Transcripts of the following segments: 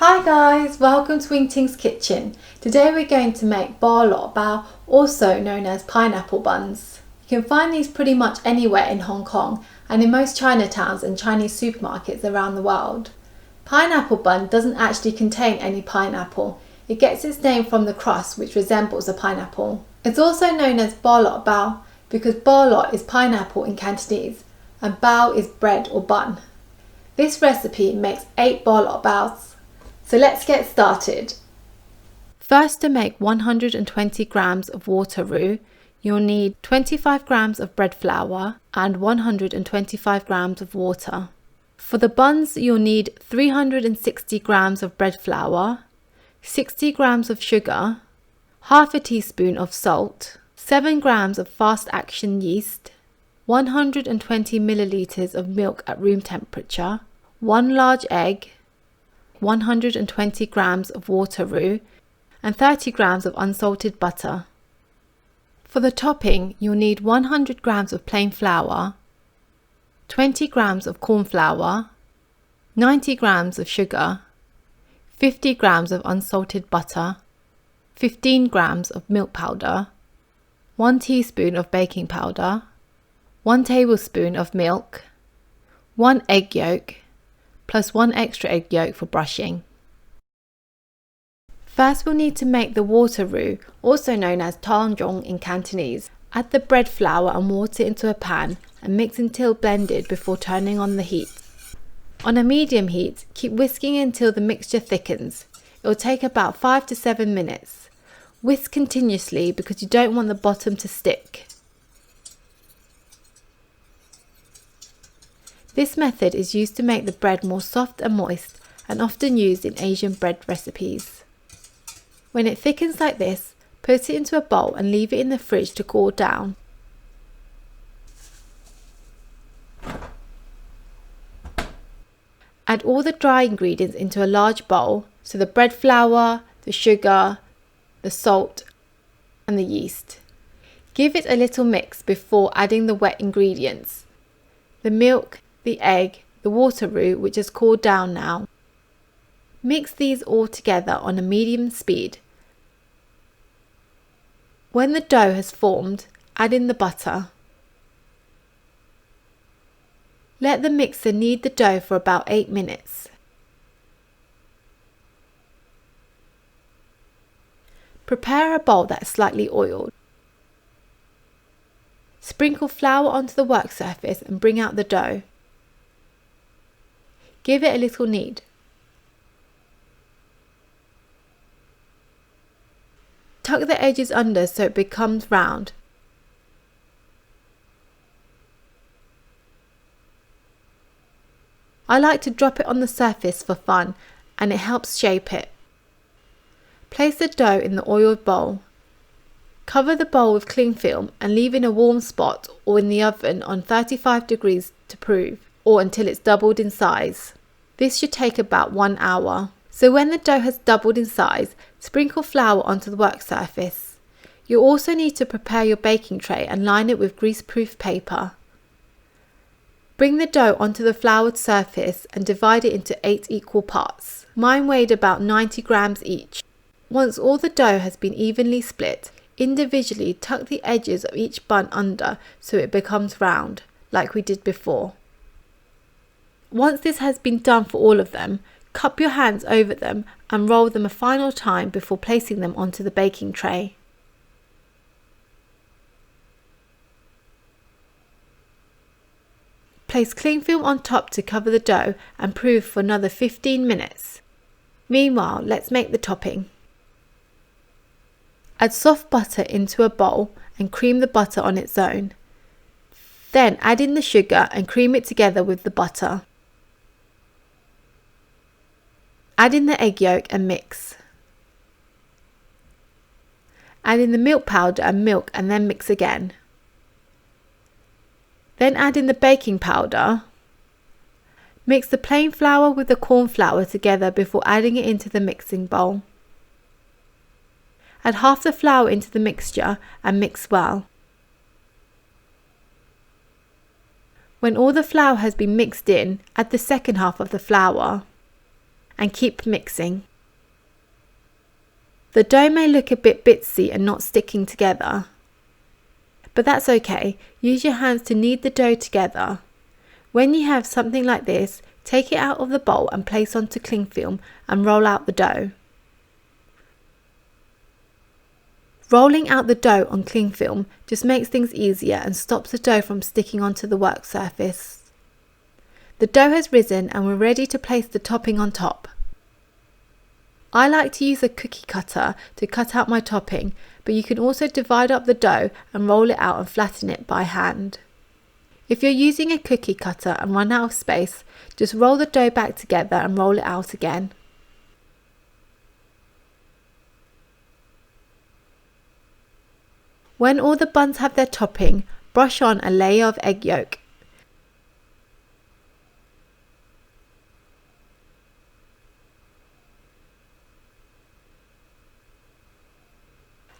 Hi guys, welcome to Wing Ting's Kitchen. Today we're going to make BOLO BAO, also known as pineapple buns. You can find these pretty much anywhere in Hong Kong and in most Chinatowns and Chinese supermarkets around the world. Pineapple bun doesn't actually contain any pineapple. It gets its name from the crust, which resembles a pineapple. It's also known as BOLO BAO because bolo is pineapple in Cantonese and bao is bread or bun. This recipe makes 8 BOLO BAOs. So let's get started. First, to make 120 grams of water roux, you'll need 25 grams of bread flour and 125 grams of water. For the buns, you'll need 360 grams of bread flour, 60 grams of sugar, half a teaspoon of salt, 7 grams of fast action yeast, 120 milliliters of milk at room temperature, 1 large egg, 120 grams of water roux, and 30 grams of unsalted butter. For the topping, you'll need 100 grams of plain flour, 20 grams of corn flour, 90 grams of sugar, 50 grams of unsalted butter, 15 grams of milk powder, 1 teaspoon of baking powder, 1 tablespoon of milk, 1 egg yolk, plus 1 extra egg yolk for brushing. First, we'll need to make the water roux, also known as tanzhong in Cantonese. Add the bread flour and water into a pan and mix until blended before turning on the heat. On a medium heat, keep whisking until the mixture thickens. It will take about 5 to 7 minutes. Whisk continuously because you don't want the bottom to stick. This method is used to make the bread more soft and moist and often used in Asian bread recipes. When it thickens like this, put it into a bowl and leave it in the fridge to cool down. Add all the dry ingredients into a large bowl, so the bread flour, the sugar, the salt and the yeast. Give it a little mix before adding the wet ingredients, the milk, the egg, the water roux which has cooled down now. Mix these all together on a medium speed. When the dough has formed, add in the butter. Let the mixer knead the dough for about 8 minutes. Prepare a bowl that's slightly oiled. Sprinkle flour onto the work surface and bring out the dough. Give it a little knead. Tuck the edges under so it becomes round. I like to drop it on the surface for fun and it helps shape it. Place the dough in the oiled bowl. Cover the bowl with cling film and leave in a warm spot or in the oven on 35 degrees to prove, or until it's doubled in size. This should take about 1 hour. So when the dough has doubled in size, sprinkle flour onto the work surface. You also need to prepare your baking tray and line it with greaseproof paper. Bring the dough onto the floured surface and divide it into 8 equal parts. Mine weighed about 90 grams each. Once all the dough has been evenly split, individually tuck the edges of each bun under so it becomes round, like we did before. Once this has been done for all of them, cup your hands over them and roll them a final time before placing them onto the baking tray. Place cling film on top to cover the dough and prove for another 15 minutes. Meanwhile, let's make the topping. Add soft butter into a bowl and cream the butter on its own. Then add in the sugar and cream it together with the butter. Add in the egg yolk and mix. Add in the milk powder and milk and then mix again. Then add in the baking powder. Mix the plain flour with the corn flour together before adding it into the mixing bowl. Add half the flour into the mixture and mix well. When all the flour has been mixed in, add the second half of the flour. and keep mixing. The dough may look a bit bitsy and not sticking together, but that's okay. Use your hands to knead the dough together. When you have something like this, take it out of the bowl and place onto cling film and roll out the dough. Rolling out the dough on cling film just makes things easier and stops the dough from sticking onto the work surface. The dough has risen and we're ready to place the topping on top. I like to use a cookie cutter to cut out my topping, but you can also divide up the dough and roll it out and flatten it by hand. If you're using a cookie cutter and run out of space, just roll the dough back together and roll it out again. When all the buns have their topping, brush on a layer of egg yolk.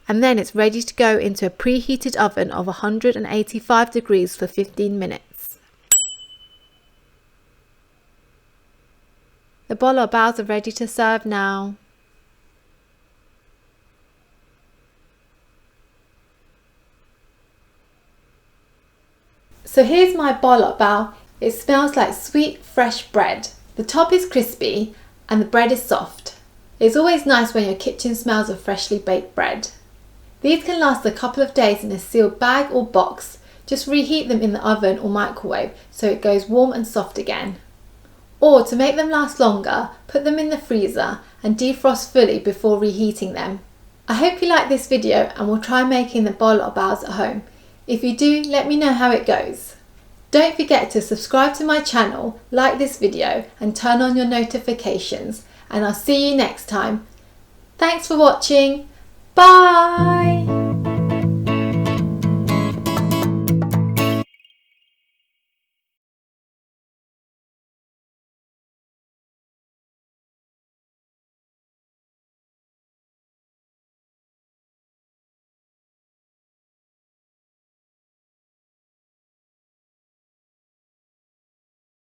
And then it's ready to go into a preheated oven of 185 degrees for 15 minutes. The bolo baos are ready to serve now. So here's my bolo bao. It smells like sweet, fresh bread. The top is crispy and the bread is soft. It's always nice when your kitchen smells of freshly baked bread. These can last a couple of days in a sealed bag or box. Just reheat them in the oven or microwave so it goes warm and soft again. Or to make them last longer, put them in the freezer and defrost fully before reheating them. I hope you like this video and will try making the bolo baos at home. If you do, let me know how it goes. Don't forget to subscribe to my channel, like this video and turn on your notifications, and I'll see you next time. Thanks for watching. Bye!